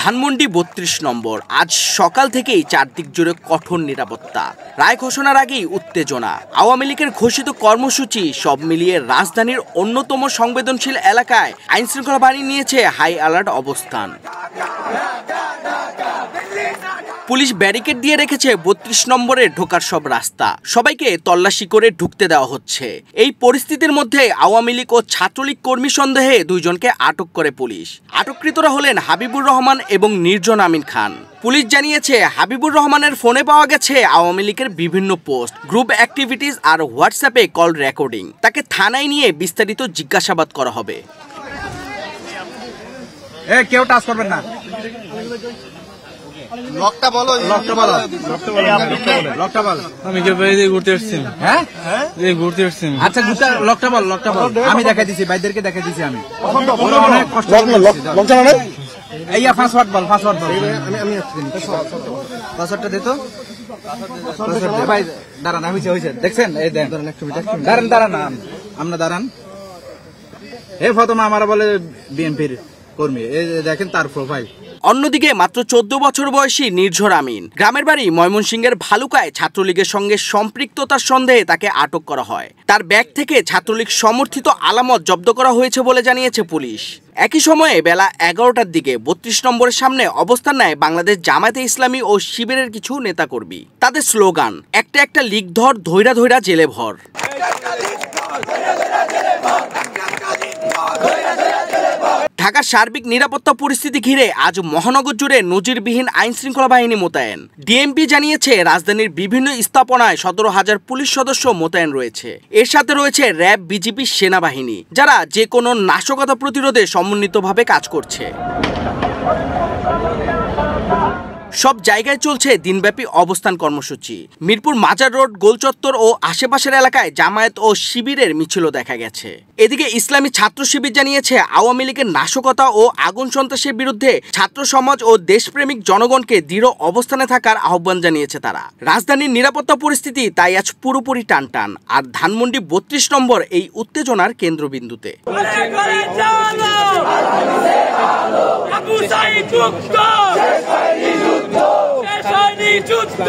ধানমন্ডি ৩২ নম্বর। আজ সকাল থেকেই চারদিক জুড়ে কঠোর নিরাপত্তা। রায় ঘোষণার আগেই উত্তেজনা। আওয়ামী লীগের ঘোষিত কর্মসূচি সব মিলিয়ে রাজধানীর অন্যতম সংবেদনশীল এলাকায় আইনশৃঙ্খলা বাহিনী নিয়েছে হাই অ্যালার্ট অবস্থান। পুলিশ ব্যারিকেড দিয়ে রেখেছে ৩২ নম্বরে ঢোকার সব রাস্তা। সবাইকে তল্লাশি করে ঢুকতে দেওয়া হচ্ছে। এই পরিস্থিতির মধ্যে আওয়ামী লীগ ও ছাত্রলীগ কর্মী সন্দেহে দুইজনকে আটক করে পুলিশ। আটককৃতরা হলেন হাবিবুর রহমান এবং নির্জন আমিন খান। পুলিশ জানিয়েছে, হাবিবুর রহমানের ফোনে পাওয়া গেছে আওয়ামী লীগের বিভিন্ন পোস্ট, গ্রুপ অ্যাক্টিভিটিস আর হোয়াটসঅ্যাপে কল রেকর্ডিং। তাকে থানায় নিয়ে বিস্তারিত জিজ্ঞাসাবাদ করা হবে। কেউ টাচ করবেন না। লকটা বলো, লকটা বলো, লকটা বলো। আমি কে বাইরে ঘুরতে আসছি। হ্যাঁ, ঘুরতে আসছি। আচ্ছা, লকটা বল, লকটা বল। আমি দেখাই দিছি, ভাইদেরকে দেখাই দিছি। আমি অনেক কষ্ট। পাসওয়ার্ড বল, পাসওয়ার্ড বল। আমি পাসওয়ার্ডটা দে তো। ভাই দাঁড়ান, হয়েছে দেখছেন? এই দেন, দাঁড়ান না, আমরা দাঁড়ান। প্রথমে আমার বলে বিএনপির কর্মী, এই দেখেন তার প্রোফাইল। অন্যদিকে মাত্র 14 বছর বয়সী নির্ঝর আমিন, গ্রামের বাড়ি ময়মনসিংহের ভালুকায়, ছাত্রলীগের সঙ্গে সম্পৃক্ততার সন্দেহে তাকে আটক করা হয়। তার ব্যাগ থেকে ছাত্রলীগ সমর্থিত আলামত জব্দ করা হয়েছে বলে জানিয়েছে পুলিশ। একই সময়ে বেলা 11টার দিকে ৩২ নম্বরের সামনে অবস্থান নেয় বাংলাদেশ জামায়াতে ইসলামী ও শিবিরের কিছু নেতাকর্মী। তাদের স্লোগান, একটা একটা লীগ ধর, ধৈরা ধৈরা জেলে ভর। ঢাকার সার্বিক নিরাপত্তা পরিস্থিতি ঘিরে আজ মহানগর জুড়ে নজিরবিহীন আইনশৃঙ্খলা বাহিনী মোতায়েন। ডিএমপি জানিয়েছে, রাজধানীর বিভিন্ন স্থাপনায় ১৭,০০০ পুলিশ সদস্য মোতায়েন রয়েছে। এর সাথে রয়েছে র্যাব, বিজিবি, সেনাবাহিনী, যারা যে কোনো নাশকতা প্রতিরোধে সমন্বিতভাবে কাজ করছে। সব জায়গায় চলছে দিনব্যাপী অবস্থান কর্মসূচি। মিরপুর মাজার রোড, গোলচত্বর ও আশেপাশের এলাকায় জামায়াত ও শিবিরের মিছিলও দেখা গেছে। এদিকে ইসলামী ছাত্র শিবির জানিয়েছে, আওয়ামী লীগের নাশকতা ও আগুন সন্ত্রাসের বিরুদ্ধে ছাত্র সমাজ ও দেশপ্রেমিক জনগণকে দৃঢ় অবস্থানে থাকার আহ্বান জানিয়েছে তারা। রাজধানীর নিরাপত্তা পরিস্থিতি তাই আজ পুরোপুরি টানটান, আর ধানমন্ডি ৩২ নম্বর এই উত্তেজনার কেন্দ্রবিন্দুতে। যুদ্ধ